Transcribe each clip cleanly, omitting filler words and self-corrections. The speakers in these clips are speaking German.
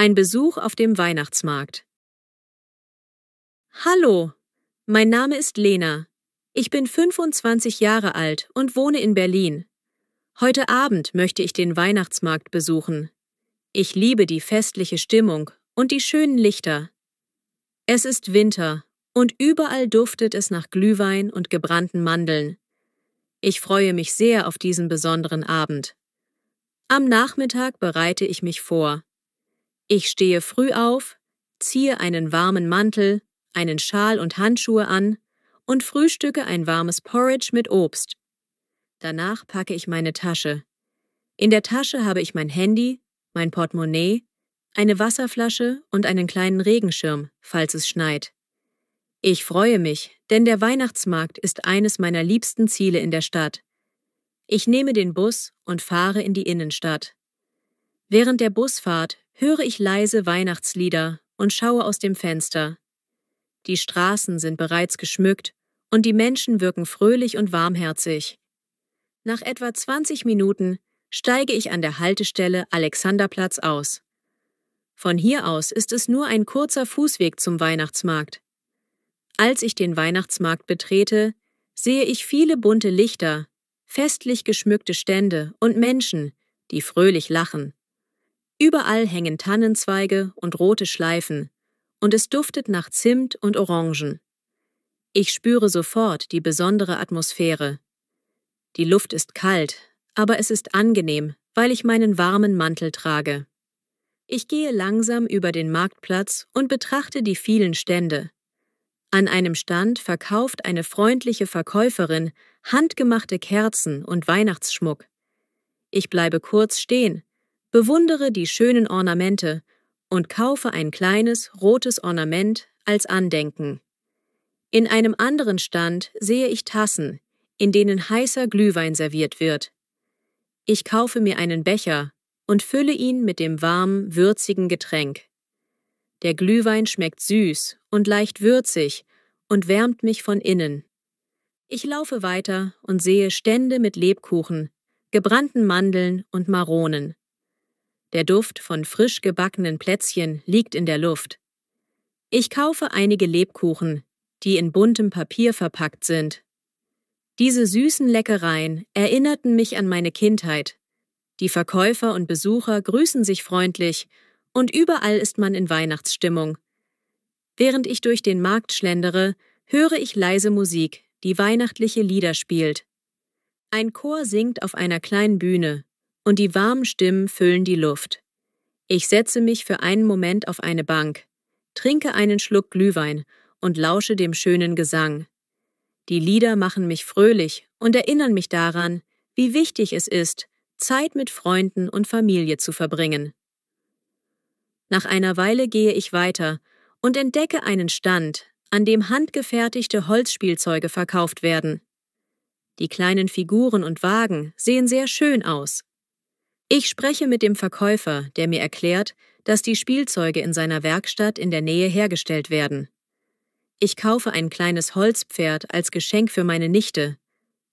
Ein Besuch auf dem Weihnachtsmarkt. Hallo, mein Name ist Lena. Ich bin 25 Jahre alt und wohne in Berlin. Heute Abend möchte ich den Weihnachtsmarkt besuchen. Ich liebe die festliche Stimmung und die schönen Lichter. Es ist Winter und überall duftet es nach Glühwein und gebrannten Mandeln. Ich freue mich sehr auf diesen besonderen Abend. Am Nachmittag bereite ich mich vor. Ich stehe früh auf, ziehe einen warmen Mantel, einen Schal und Handschuhe an und frühstücke ein warmes Porridge mit Obst. Danach packe ich meine Tasche. In der Tasche habe ich mein Handy, mein Portemonnaie, eine Wasserflasche und einen kleinen Regenschirm, falls es schneit. Ich freue mich, denn der Weihnachtsmarkt ist eines meiner liebsten Ziele in der Stadt. Ich nehme den Bus und fahre in die Innenstadt. Während der Busfahrt höre ich leise Weihnachtslieder und schaue aus dem Fenster. Die Straßen sind bereits geschmückt und die Menschen wirken fröhlich und warmherzig. Nach etwa 20 Minuten steige ich an der Haltestelle Alexanderplatz aus. Von hier aus ist es nur ein kurzer Fußweg zum Weihnachtsmarkt. Als ich den Weihnachtsmarkt betrete, sehe ich viele bunte Lichter, festlich geschmückte Stände und Menschen, die fröhlich lachen. Überall hängen Tannenzweige und rote Schleifen, und es duftet nach Zimt und Orangen. Ich spüre sofort die besondere Atmosphäre. Die Luft ist kalt, aber es ist angenehm, weil ich meinen warmen Mantel trage. Ich gehe langsam über den Marktplatz und betrachte die vielen Stände. An einem Stand verkauft eine freundliche Verkäuferin handgemachte Kerzen und Weihnachtsschmuck. Ich bleibe kurz stehen, bewundere die schönen Ornamente und kaufe ein kleines, rotes Ornament als Andenken. In einem anderen Stand sehe ich Tassen, in denen heißer Glühwein serviert wird. Ich kaufe mir einen Becher und fülle ihn mit dem warmen, würzigen Getränk. Der Glühwein schmeckt süß und leicht würzig und wärmt mich von innen. Ich laufe weiter und sehe Stände mit Lebkuchen, gebrannten Mandeln und Maronen. Der Duft von frisch gebackenen Plätzchen liegt in der Luft. Ich kaufe einige Lebkuchen, die in buntem Papier verpackt sind. Diese süßen Leckereien erinnerten mich an meine Kindheit. Die Verkäufer und Besucher grüßen sich freundlich und überall ist man in Weihnachtsstimmung. Während ich durch den Markt schlendere, höre ich leise Musik, die weihnachtliche Lieder spielt. Ein Chor singt auf einer kleinen Bühne und die warmen Stimmen füllen die Luft. Ich setze mich für einen Moment auf eine Bank, trinke einen Schluck Glühwein und lausche dem schönen Gesang. Die Lieder machen mich fröhlich und erinnern mich daran, wie wichtig es ist, Zeit mit Freunden und Familie zu verbringen. Nach einer Weile gehe ich weiter und entdecke einen Stand, an dem handgefertigte Holzspielzeuge verkauft werden. Die kleinen Figuren und Wagen sehen sehr schön aus. Ich spreche mit dem Verkäufer, der mir erklärt, dass die Spielzeuge in seiner Werkstatt in der Nähe hergestellt werden. Ich kaufe ein kleines Holzpferd als Geschenk für meine Nichte.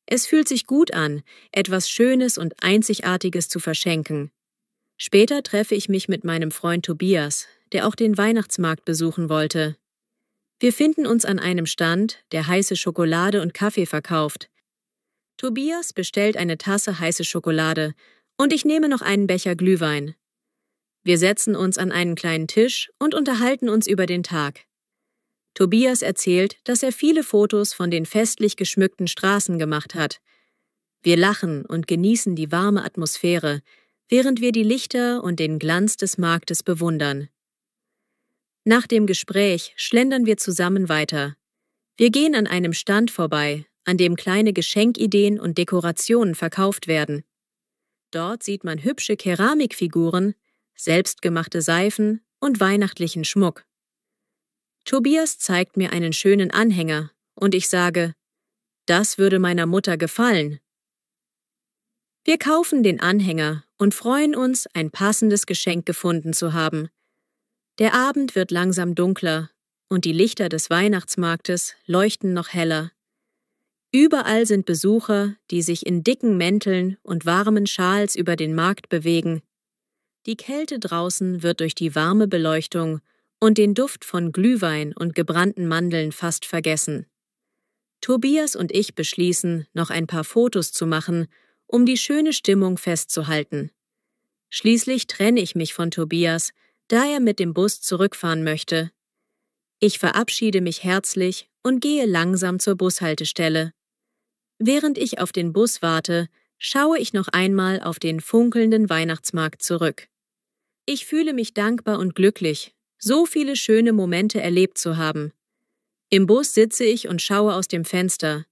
Es fühlt sich gut an, etwas Schönes und Einzigartiges zu verschenken. Später treffe ich mich mit meinem Freund Tobias, der auch den Weihnachtsmarkt besuchen wollte. Wir finden uns an einem Stand, der heiße Schokolade und Kaffee verkauft. Tobias bestellt eine Tasse heiße Schokolade und ich nehme noch einen Becher Glühwein. Wir setzen uns an einen kleinen Tisch und unterhalten uns über den Tag. Tobias erzählt, dass er viele Fotos von den festlich geschmückten Straßen gemacht hat. Wir lachen und genießen die warme Atmosphäre, während wir die Lichter und den Glanz des Marktes bewundern. Nach dem Gespräch schlendern wir zusammen weiter. Wir gehen an einem Stand vorbei, an dem kleine Geschenkideen und Dekorationen verkauft werden. Dort sieht man hübsche Keramikfiguren, selbstgemachte Seifen und weihnachtlichen Schmuck. Tobias zeigt mir einen schönen Anhänger und ich sage, das würde meiner Mutter gefallen. Wir kaufen den Anhänger und freuen uns, ein passendes Geschenk gefunden zu haben. Der Abend wird langsam dunkler und die Lichter des Weihnachtsmarktes leuchten noch heller. Überall sind Besucher, die sich in dicken Mänteln und warmen Schals über den Markt bewegen. Die Kälte draußen wird durch die warme Beleuchtung und den Duft von Glühwein und gebrannten Mandeln fast vergessen. Tobias und ich beschließen, noch ein paar Fotos zu machen, um die schöne Stimmung festzuhalten. Schließlich trenne ich mich von Tobias, da er mit dem Bus zurückfahren möchte. Ich verabschiede mich herzlich und gehe langsam zur Bushaltestelle. Während ich auf den Bus warte, schaue ich noch einmal auf den funkelnden Weihnachtsmarkt zurück. Ich fühle mich dankbar und glücklich, so viele schöne Momente erlebt zu haben. Im Bus sitze ich und schaue aus dem Fenster.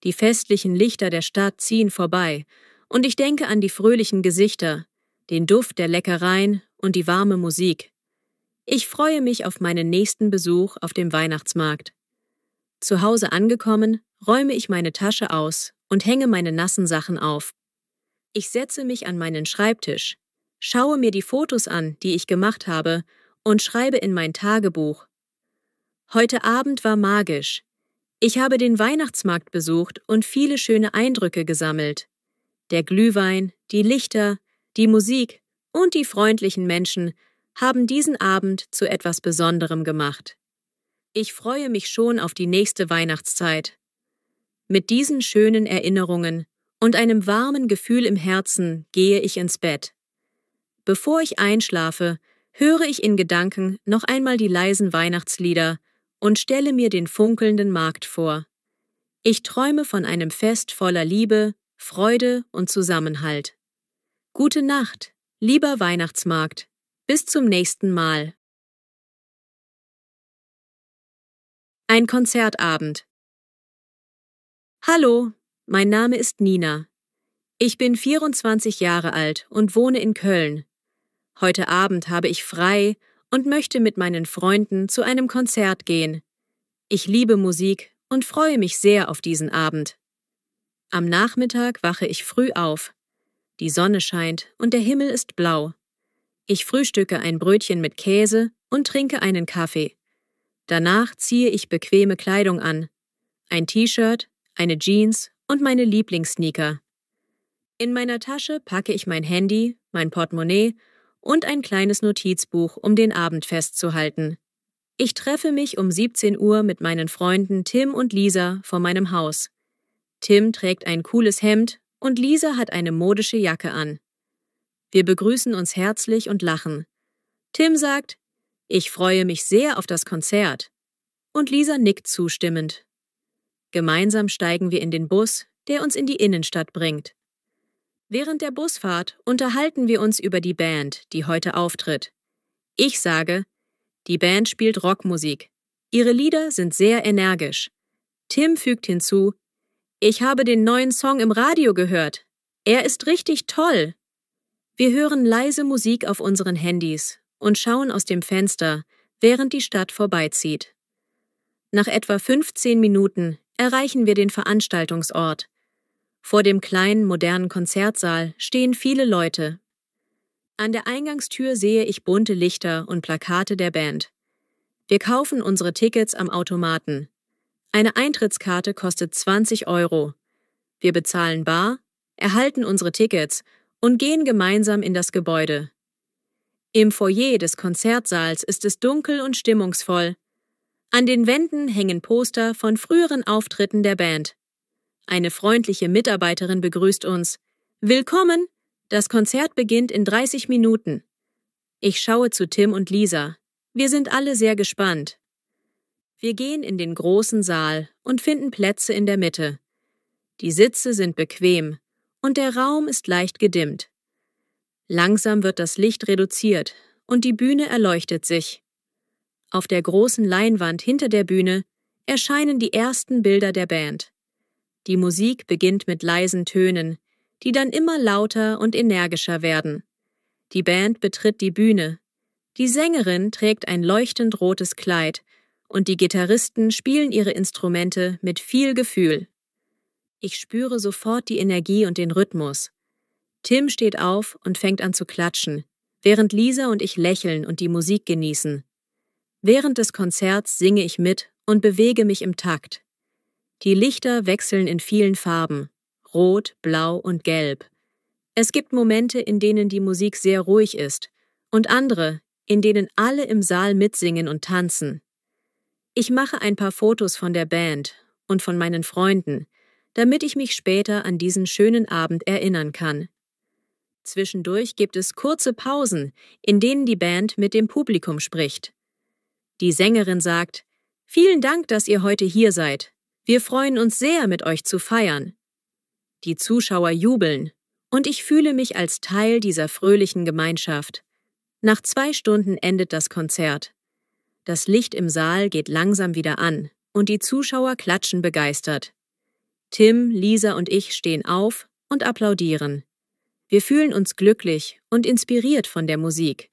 Die festlichen Lichter der Stadt ziehen vorbei und ich denke an die fröhlichen Gesichter, den Duft der Leckereien und die warme Musik. Ich freue mich auf meinen nächsten Besuch auf dem Weihnachtsmarkt. Zu Hause angekommen, räume ich meine Tasche aus und hänge meine nassen Sachen auf. Ich setze mich an meinen Schreibtisch, schaue mir die Fotos an, die ich gemacht habe, und schreibe in mein Tagebuch. Heute Abend war magisch. Ich habe den Weihnachtsmarkt besucht und viele schöne Eindrücke gesammelt. Der Glühwein, die Lichter, die Musik und die freundlichen Menschen haben diesen Abend zu etwas Besonderem gemacht. Ich freue mich schon auf die nächste Weihnachtszeit. Mit diesen schönen Erinnerungen und einem warmen Gefühl im Herzen gehe ich ins Bett. Bevor ich einschlafe, höre ich in Gedanken noch einmal die leisen Weihnachtslieder und stelle mir den funkelnden Markt vor. Ich träume von einem Fest voller Liebe, Freude und Zusammenhalt. Gute Nacht, lieber Weihnachtsmarkt. Bis zum nächsten Mal. Ein Konzertabend. Hallo, mein Name ist Nina. Ich bin 24 Jahre alt und wohne in Köln. Heute Abend habe ich frei und möchte mit meinen Freunden zu einem Konzert gehen. Ich liebe Musik und freue mich sehr auf diesen Abend. Am Nachmittag wache ich früh auf. Die Sonne scheint und der Himmel ist blau. Ich frühstücke ein Brötchen mit Käse und trinke einen Kaffee. Danach ziehe ich bequeme Kleidung an. Ein T-Shirt, eine Jeans und meine Lieblingssneaker. In meiner Tasche packe ich mein Handy, mein Portemonnaie und ein kleines Notizbuch, um den Abend festzuhalten. Ich treffe mich um 17 Uhr mit meinen Freunden Tim und Lisa vor meinem Haus. Tim trägt ein cooles Hemd und Lisa hat eine modische Jacke an. Wir begrüßen uns herzlich und lachen. Tim sagt, ich freue mich sehr auf das Konzert. Und Lisa nickt zustimmend. Gemeinsam steigen wir in den Bus, der uns in die Innenstadt bringt. Während der Busfahrt unterhalten wir uns über die Band, die heute auftritt. Ich sage, die Band spielt Rockmusik. Ihre Lieder sind sehr energisch. Tim fügt hinzu, ich habe den neuen Song im Radio gehört. Er ist richtig toll. Wir hören leise Musik auf unseren Handys und schauen aus dem Fenster, während die Stadt vorbeizieht. Nach etwa 15 Minuten erreichen wir den Veranstaltungsort. Vor dem kleinen, modernen Konzertsaal stehen viele Leute. An der Eingangstür sehe ich bunte Lichter und Plakate der Band. Wir kaufen unsere Tickets am Automaten. Eine Eintrittskarte kostet 20 €. Wir bezahlen bar, erhalten unsere Tickets und gehen gemeinsam in das Gebäude. Im Foyer des Konzertsaals ist es dunkel und stimmungsvoll. An den Wänden hängen Poster von früheren Auftritten der Band. Eine freundliche Mitarbeiterin begrüßt uns. Willkommen! Das Konzert beginnt in 30 Minuten. Ich schaue zu Tim und Lisa. Wir sind alle sehr gespannt. Wir gehen in den großen Saal und finden Plätze in der Mitte. Die Sitze sind bequem und der Raum ist leicht gedimmt. Langsam wird das Licht reduziert und die Bühne erleuchtet sich. Auf der großen Leinwand hinter der Bühne erscheinen die ersten Bilder der Band. Die Musik beginnt mit leisen Tönen, die dann immer lauter und energischer werden. Die Band betritt die Bühne. Die Sängerin trägt ein leuchtend rotes Kleid und die Gitarristen spielen ihre Instrumente mit viel Gefühl. Ich spüre sofort die Energie und den Rhythmus. Tim steht auf und fängt an zu klatschen, während Lisa und ich lächeln und die Musik genießen. Während des Konzerts singe ich mit und bewege mich im Takt. Die Lichter wechseln in vielen Farben, rot, blau und gelb. Es gibt Momente, in denen die Musik sehr ruhig ist und andere, in denen alle im Saal mitsingen und tanzen. Ich mache ein paar Fotos von der Band und von meinen Freunden, damit ich mich später an diesen schönen Abend erinnern kann. Zwischendurch gibt es kurze Pausen, in denen die Band mit dem Publikum spricht. Die Sängerin sagt: „Vielen Dank, dass ihr heute hier seid. Wir freuen uns sehr, mit euch zu feiern." Die Zuschauer jubeln und ich fühle mich als Teil dieser fröhlichen Gemeinschaft. Nach 2 Stunden endet das Konzert. Das Licht im Saal geht langsam wieder an und die Zuschauer klatschen begeistert. Tim, Lisa und ich stehen auf und applaudieren. Wir fühlen uns glücklich und inspiriert von der Musik.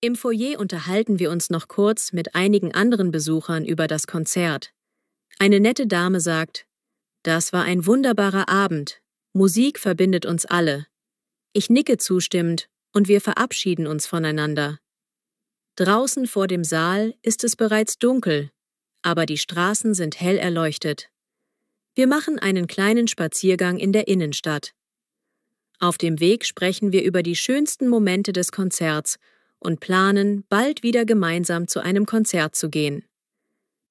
Im Foyer unterhalten wir uns noch kurz mit einigen anderen Besuchern über das Konzert. Eine nette Dame sagt: „Das war ein wunderbarer Abend. Musik verbindet uns alle." Ich nicke zustimmend und wir verabschieden uns voneinander. Draußen vor dem Saal ist es bereits dunkel, aber die Straßen sind hell erleuchtet. Wir machen einen kleinen Spaziergang in der Innenstadt. Auf dem Weg sprechen wir über die schönsten Momente des Konzerts und planen, bald wieder gemeinsam zu einem Konzert zu gehen.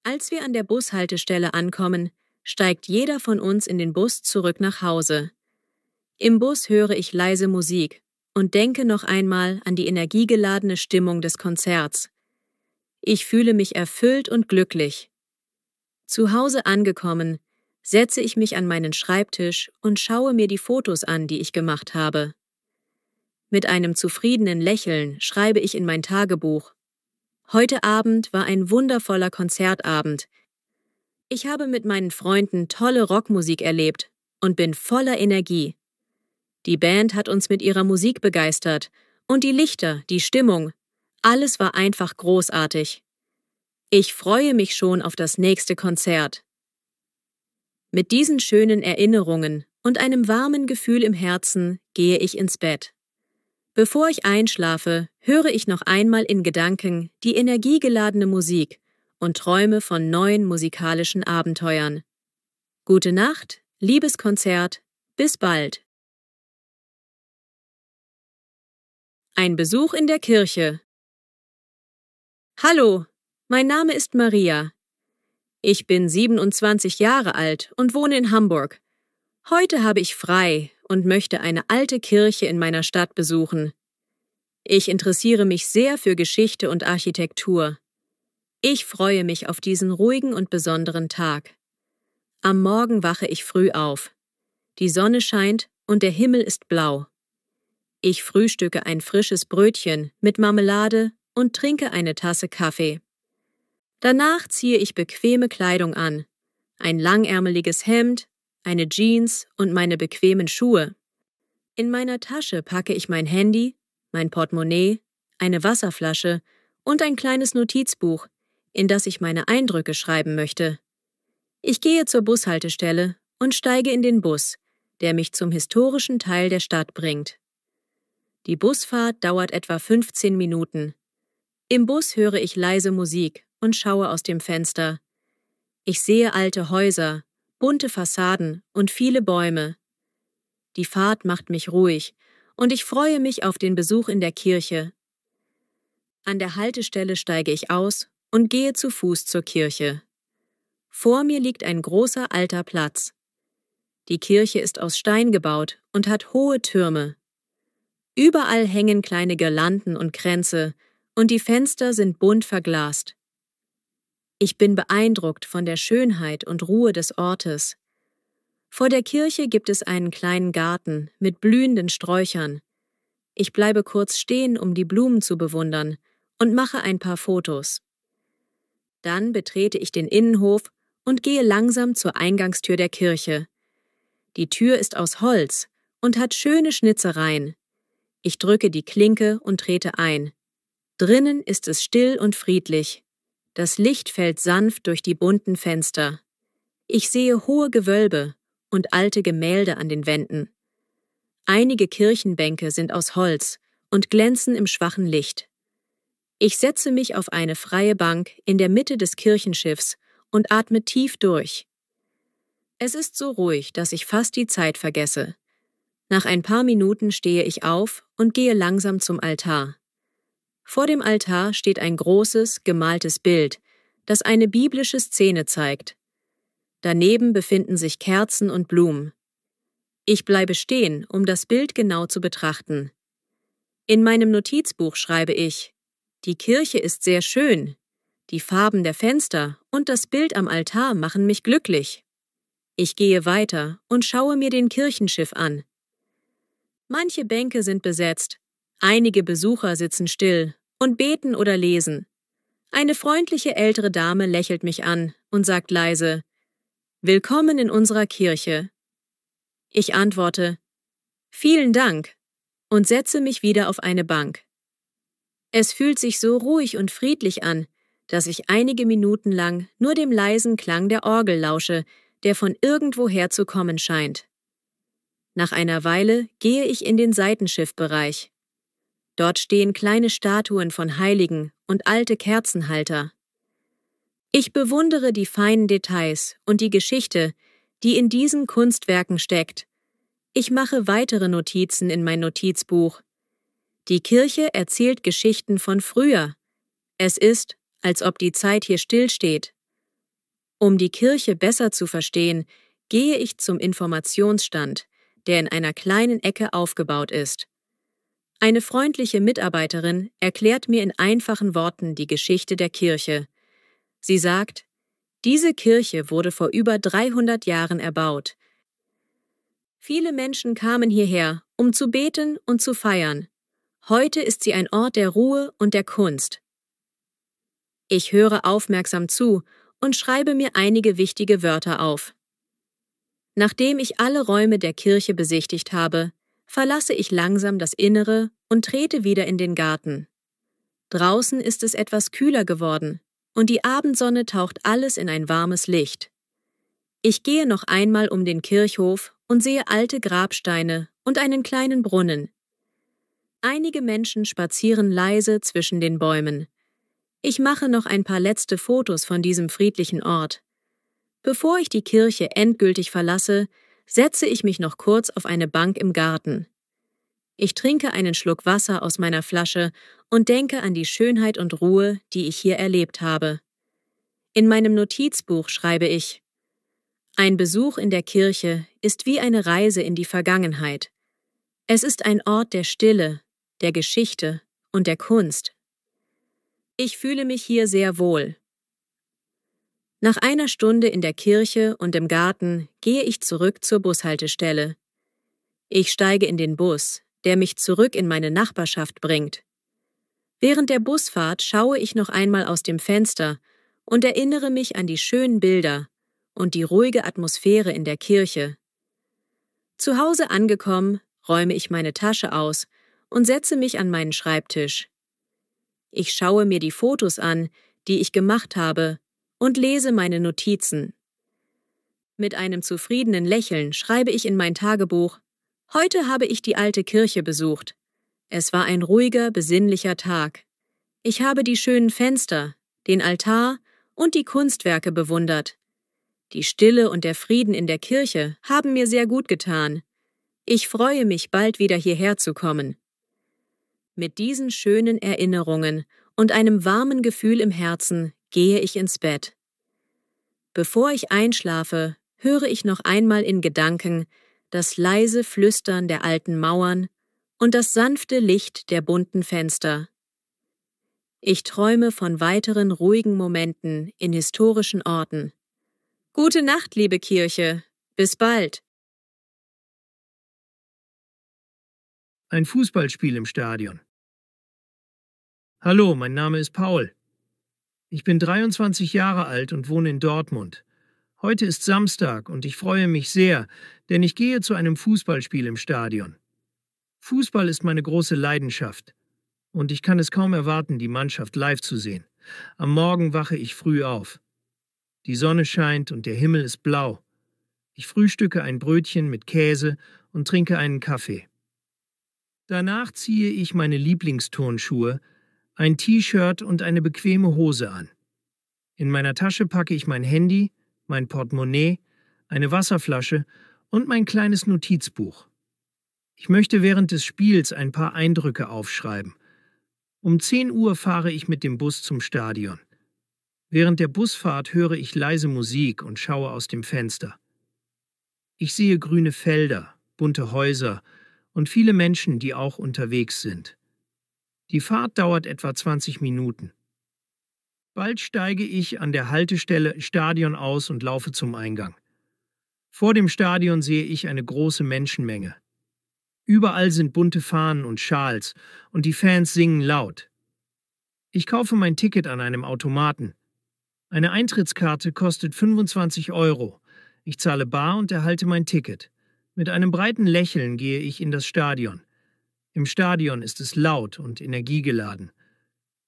Als wir an der Bushaltestelle ankommen, steigt jeder von uns in den Bus zurück nach Hause. Im Bus höre ich leise Musik und denke noch einmal an die energiegeladene Stimmung des Konzerts. Ich fühle mich erfüllt und glücklich. Zu Hause angekommen, setze ich mich an meinen Schreibtisch und schaue mir die Fotos an, die ich gemacht habe. Mit einem zufriedenen Lächeln schreibe ich in mein Tagebuch: „Heute Abend war ein wundervoller Konzertabend. Ich habe mit meinen Freunden tolle Rockmusik erlebt und bin voller Energie. Die Band hat uns mit ihrer Musik begeistert und die Lichter, die Stimmung, alles war einfach großartig. Ich freue mich schon auf das nächste Konzert." Mit diesen schönen Erinnerungen und einem warmen Gefühl im Herzen gehe ich ins Bett. Bevor ich einschlafe, höre ich noch einmal in Gedanken die energiegeladene Musik und träume von neuen musikalischen Abenteuern. Gute Nacht, liebes Konzert, bis bald. Ein Besuch in der Kirche. Hallo, mein Name ist Maria. Ich bin 27 Jahre alt und wohne in Hamburg. Heute habe ich frei und möchte eine alte Kirche in meiner Stadt besuchen. Ich interessiere mich sehr für Geschichte und Architektur. Ich freue mich auf diesen ruhigen und besonderen Tag. Am Morgen wache ich früh auf. Die Sonne scheint und der Himmel ist blau. Ich frühstücke ein frisches Brötchen mit Marmelade und trinke eine Tasse Kaffee. Danach ziehe ich bequeme Kleidung an, ein langärmeliges Hemd, eine Jeans und meine bequemen Schuhe. In meiner Tasche packe ich mein Handy, mein Portemonnaie, eine Wasserflasche und ein kleines Notizbuch, in das ich meine Eindrücke schreiben möchte. Ich gehe zur Bushaltestelle und steige in den Bus, der mich zum historischen Teil der Stadt bringt. Die Busfahrt dauert etwa 15 Minuten. Im Bus höre ich leise Musik und schaue aus dem Fenster. Ich sehe alte Häuser, bunte Fassaden und viele Bäume. Die Fahrt macht mich ruhig und ich freue mich auf den Besuch in der Kirche. An der Haltestelle steige ich aus und gehe zu Fuß zur Kirche. Vor mir liegt ein großer alter Platz. Die Kirche ist aus Stein gebaut und hat hohe Türme. Überall hängen kleine Girlanden und Kränze und die Fenster sind bunt verglast. Ich bin beeindruckt von der Schönheit und Ruhe des Ortes. Vor der Kirche gibt es einen kleinen Garten mit blühenden Sträuchern. Ich bleibe kurz stehen, um die Blumen zu bewundern und mache ein paar Fotos. Dann betrete ich den Innenhof und gehe langsam zur Eingangstür der Kirche. Die Tür ist aus Holz und hat schöne Schnitzereien. Ich drücke die Klinke und trete ein. Drinnen ist es still und friedlich. Das Licht fällt sanft durch die bunten Fenster. Ich sehe hohe Gewölbe und alte Gemälde an den Wänden. Einige Kirchenbänke sind aus Holz und glänzen im schwachen Licht. Ich setze mich auf eine freie Bank in der Mitte des Kirchenschiffs und atme tief durch. Es ist so ruhig, dass ich fast die Zeit vergesse. Nach ein paar Minuten stehe ich auf und gehe langsam zum Altar. Vor dem Altar steht ein großes, gemaltes Bild, das eine biblische Szene zeigt. Daneben befinden sich Kerzen und Blumen. Ich bleibe stehen, um das Bild genau zu betrachten. In meinem Notizbuch schreibe ich: Die Kirche ist sehr schön. Die Farben der Fenster und das Bild am Altar machen mich glücklich. Ich gehe weiter und schaue mir den Kirchenschiff an. Manche Bänke sind besetzt, einige Besucher sitzen still und beten oder lesen. Eine freundliche ältere Dame lächelt mich an und sagt leise: Willkommen in unserer Kirche. Ich antworte: Vielen Dank und setze mich wieder auf eine Bank. Es fühlt sich so ruhig und friedlich an, dass ich einige Minuten lang nur dem leisen Klang der Orgel lausche, der von irgendwoher zu kommen scheint. Nach einer Weile gehe ich in den Seitenschiffbereich. Dort stehen kleine Statuen von Heiligen und alte Kerzenhalter. Ich bewundere die feinen Details und die Geschichte, die in diesen Kunstwerken steckt. Ich mache weitere Notizen in mein Notizbuch. Die Kirche erzählt Geschichten von früher. Es ist, als ob die Zeit hier stillsteht. Um die Kirche besser zu verstehen, gehe ich zum Informationsstand, der in einer kleinen Ecke aufgebaut ist. Eine freundliche Mitarbeiterin erklärt mir in einfachen Worten die Geschichte der Kirche. Sie sagt: Diese Kirche wurde vor über 300 Jahren erbaut. Viele Menschen kamen hierher, um zu beten und zu feiern. Heute ist sie ein Ort der Ruhe und der Kunst. Ich höre aufmerksam zu und schreibe mir einige wichtige Wörter auf. Nachdem ich alle Räume der Kirche besichtigt habe, verlasse ich langsam das Innere und trete wieder in den Garten. Draußen ist es etwas kühler geworden und die Abendsonne taucht alles in ein warmes Licht. Ich gehe noch einmal um den Kirchhof und sehe alte Grabsteine und einen kleinen Brunnen. Einige Menschen spazieren leise zwischen den Bäumen. Ich mache noch ein paar letzte Fotos von diesem friedlichen Ort. Bevor ich die Kirche endgültig verlasse, setze ich mich noch kurz auf eine Bank im Garten. Ich trinke einen Schluck Wasser aus meiner Flasche und denke an die Schönheit und Ruhe, die ich hier erlebt habe. In meinem Notizbuch schreibe ich: Ein Besuch in der Kirche ist wie eine Reise in die Vergangenheit. Es ist ein Ort der Stille, der Geschichte und der Kunst. Ich fühle mich hier sehr wohl. Nach einer Stunde in der Kirche und im Garten gehe ich zurück zur Bushaltestelle. Ich steige in den Bus, der mich zurück in meine Nachbarschaft bringt. Während der Busfahrt schaue ich noch einmal aus dem Fenster und erinnere mich an die schönen Bilder und die ruhige Atmosphäre in der Kirche. Zu Hause angekommen, räume ich meine Tasche aus und setze mich an meinen Schreibtisch. Ich schaue mir die Fotos an, die ich gemacht habe, und lese meine Notizen. Mit einem zufriedenen Lächeln schreibe ich in mein Tagebuch: Heute habe ich die alte Kirche besucht. Es war ein ruhiger, besinnlicher Tag. Ich habe die schönen Fenster, den Altar und die Kunstwerke bewundert. Die Stille und der Frieden in der Kirche haben mir sehr gut getan. Ich freue mich, bald wieder hierher zu kommen. Mit diesen schönen Erinnerungen und einem warmen Gefühl im Herzen gehe ich ins Bett. Bevor ich einschlafe, höre ich noch einmal in Gedanken das leise Flüstern der alten Mauern und das sanfte Licht der bunten Fenster. Ich träume von weiteren ruhigen Momenten in historischen Orten. Gute Nacht, liebe Kirche. Bis bald. Ein Fußballspiel im Stadion. Hallo, mein Name ist Paul. Ich bin 23 Jahre alt und wohne in Dortmund. Heute ist Samstag und ich freue mich sehr, denn ich gehe zu einem Fußballspiel im Stadion. Fußball ist meine große Leidenschaft und ich kann es kaum erwarten, die Mannschaft live zu sehen. Am Morgen wache ich früh auf. Die Sonne scheint und der Himmel ist blau. Ich frühstücke ein Brötchen mit Käse und trinke einen Kaffee. Danach ziehe ich meine Lieblingsturnschuhe, ein T-Shirt und eine bequeme Hose an. In meiner Tasche packe ich mein Handy, mein Portemonnaie, eine Wasserflasche und mein kleines Notizbuch. Ich möchte während des Spiels ein paar Eindrücke aufschreiben. Um 10 Uhr fahre ich mit dem Bus zum Stadion. Während der Busfahrt höre ich leise Musik und schaue aus dem Fenster. Ich sehe grüne Felder, bunte Häuser und viele Menschen, die auch unterwegs sind. Die Fahrt dauert etwa 20 Minuten. Bald steige ich an der Haltestelle Stadion aus und laufe zum Eingang. Vor dem Stadion sehe ich eine große Menschenmenge. Überall sind bunte Fahnen und Schals und die Fans singen laut. Ich kaufe mein Ticket an einem Automaten. Eine Eintrittskarte kostet 25 Euro. Ich zahle bar und erhalte mein Ticket. Mit einem breiten Lächeln gehe ich in das Stadion. Im Stadion ist es laut und energiegeladen.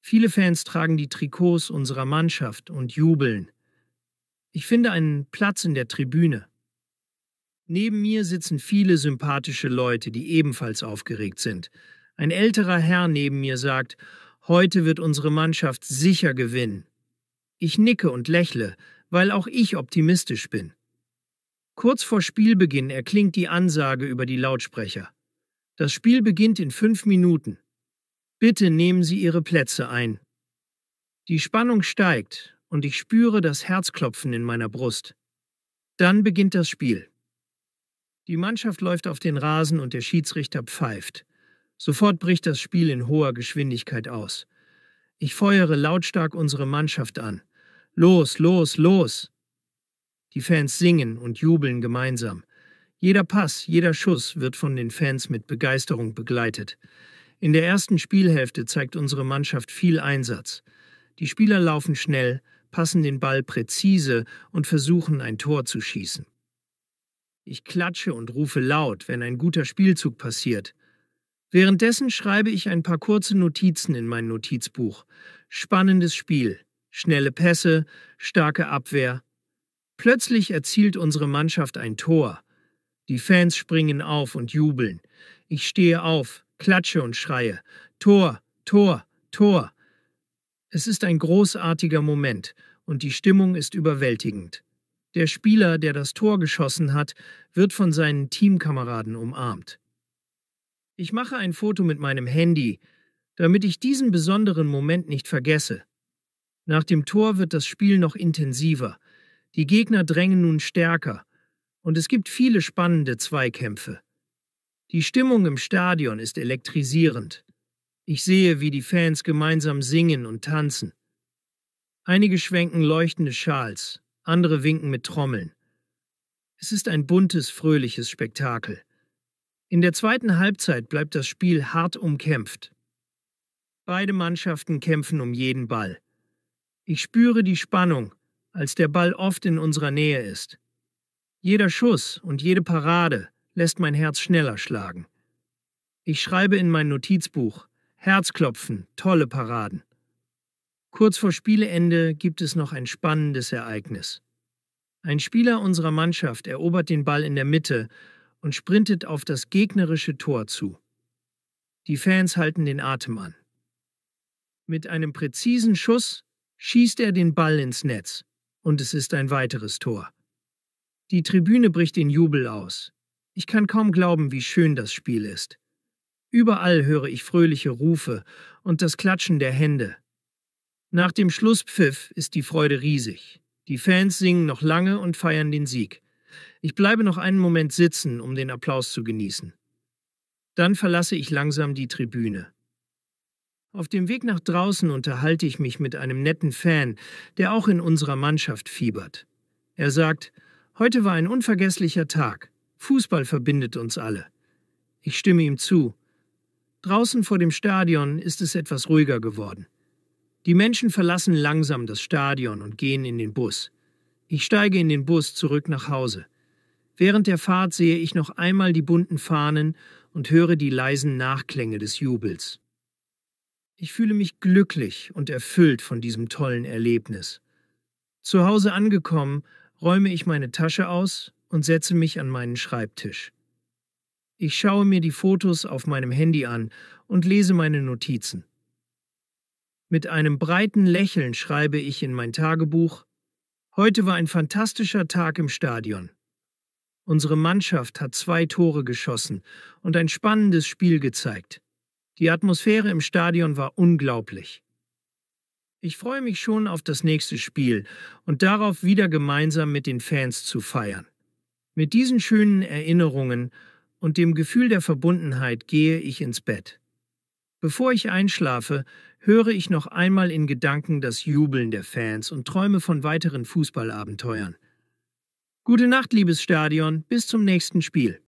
Viele Fans tragen die Trikots unserer Mannschaft und jubeln. Ich finde einen Platz in der Tribüne. Neben mir sitzen viele sympathische Leute, die ebenfalls aufgeregt sind. Ein älterer Herr neben mir sagt, heute wird unsere Mannschaft sicher gewinnen. Ich nicke und lächle, weil auch ich optimistisch bin. Kurz vor Spielbeginn erklingt die Ansage über die Lautsprecher. Das Spiel beginnt in 5 Minuten. Bitte nehmen Sie Ihre Plätze ein. Die Spannung steigt und ich spüre das Herzklopfen in meiner Brust. Dann beginnt das Spiel. Die Mannschaft läuft auf den Rasen und der Schiedsrichter pfeift. Sofort bricht das Spiel in hoher Geschwindigkeit aus. Ich feuere lautstark unsere Mannschaft an. Los, los, los! Die Fans singen und jubeln gemeinsam. Jeder Pass, jeder Schuss wird von den Fans mit Begeisterung begleitet. In der ersten Spielhälfte zeigt unsere Mannschaft viel Einsatz. Die Spieler laufen schnell, passen den Ball präzise und versuchen, ein Tor zu schießen. Ich klatsche und rufe laut, wenn ein guter Spielzug passiert. Währenddessen schreibe ich ein paar kurze Notizen in mein Notizbuch. Spannendes Spiel, schnelle Pässe, starke Abwehr. Plötzlich erzielt unsere Mannschaft ein Tor. Die Fans springen auf und jubeln. Ich stehe auf, klatsche und schreie. Tor, Tor, Tor. Es ist ein großartiger Moment und die Stimmung ist überwältigend. Der Spieler, der das Tor geschossen hat, wird von seinen Teamkameraden umarmt. Ich mache ein Foto mit meinem Handy, damit ich diesen besonderen Moment nicht vergesse. Nach dem Tor wird das Spiel noch intensiver. Die Gegner drängen nun stärker und es gibt viele spannende Zweikämpfe. Die Stimmung im Stadion ist elektrisierend. Ich sehe, wie die Fans gemeinsam singen und tanzen. Einige schwenken leuchtende Schals, andere winken mit Trommeln. Es ist ein buntes, fröhliches Spektakel. In der zweiten Halbzeit bleibt das Spiel hart umkämpft. Beide Mannschaften kämpfen um jeden Ball. Ich spüre die Spannung, als der Ball oft in unserer Nähe ist. Jeder Schuss und jede Parade lässt mein Herz schneller schlagen. Ich schreibe in mein Notizbuch: Herzklopfen, tolle Paraden. Kurz vor Spieleende gibt es noch ein spannendes Ereignis. Ein Spieler unserer Mannschaft erobert den Ball in der Mitte und sprintet auf das gegnerische Tor zu. Die Fans halten den Atem an. Mit einem präzisen Schuss schießt er den Ball ins Netz und es ist ein weiteres Tor. Die Tribüne bricht in Jubel aus. Ich kann kaum glauben, wie schön das Spiel ist. Überall höre ich fröhliche Rufe und das Klatschen der Hände. Nach dem Schlusspfiff ist die Freude riesig. Die Fans singen noch lange und feiern den Sieg. Ich bleibe noch einen Moment sitzen, um den Applaus zu genießen. Dann verlasse ich langsam die Tribüne. Auf dem Weg nach draußen unterhalte ich mich mit einem netten Fan, der auch in unserer Mannschaft fiebert. Er sagt: Heute war ein unvergesslicher Tag. Fußball verbindet uns alle. Ich stimme ihm zu. Draußen vor dem Stadion ist es etwas ruhiger geworden. Die Menschen verlassen langsam das Stadion und gehen in den Bus. Ich steige in den Bus zurück nach Hause. Während der Fahrt sehe ich noch einmal die bunten Fahnen und höre die leisen Nachklänge des Jubels. Ich fühle mich glücklich und erfüllt von diesem tollen Erlebnis. Zu Hause angekommen, räume ich meine Tasche aus und setze mich an meinen Schreibtisch. Ich schaue mir die Fotos auf meinem Handy an und lese meine Notizen. Mit einem breiten Lächeln schreibe ich in mein Tagebuch: Heute war ein fantastischer Tag im Stadion. Unsere Mannschaft hat 2 Tore geschossen und ein spannendes Spiel gezeigt. Die Atmosphäre im Stadion war unglaublich. Ich freue mich schon auf das nächste Spiel und darauf, wieder gemeinsam mit den Fans zu feiern. Mit diesen schönen Erinnerungen und dem Gefühl der Verbundenheit gehe ich ins Bett. Bevor ich einschlafe, höre ich noch einmal in Gedanken das Jubeln der Fans und träume von weiteren Fußballabenteuern. Gute Nacht, liebes Stadion, bis zum nächsten Spiel.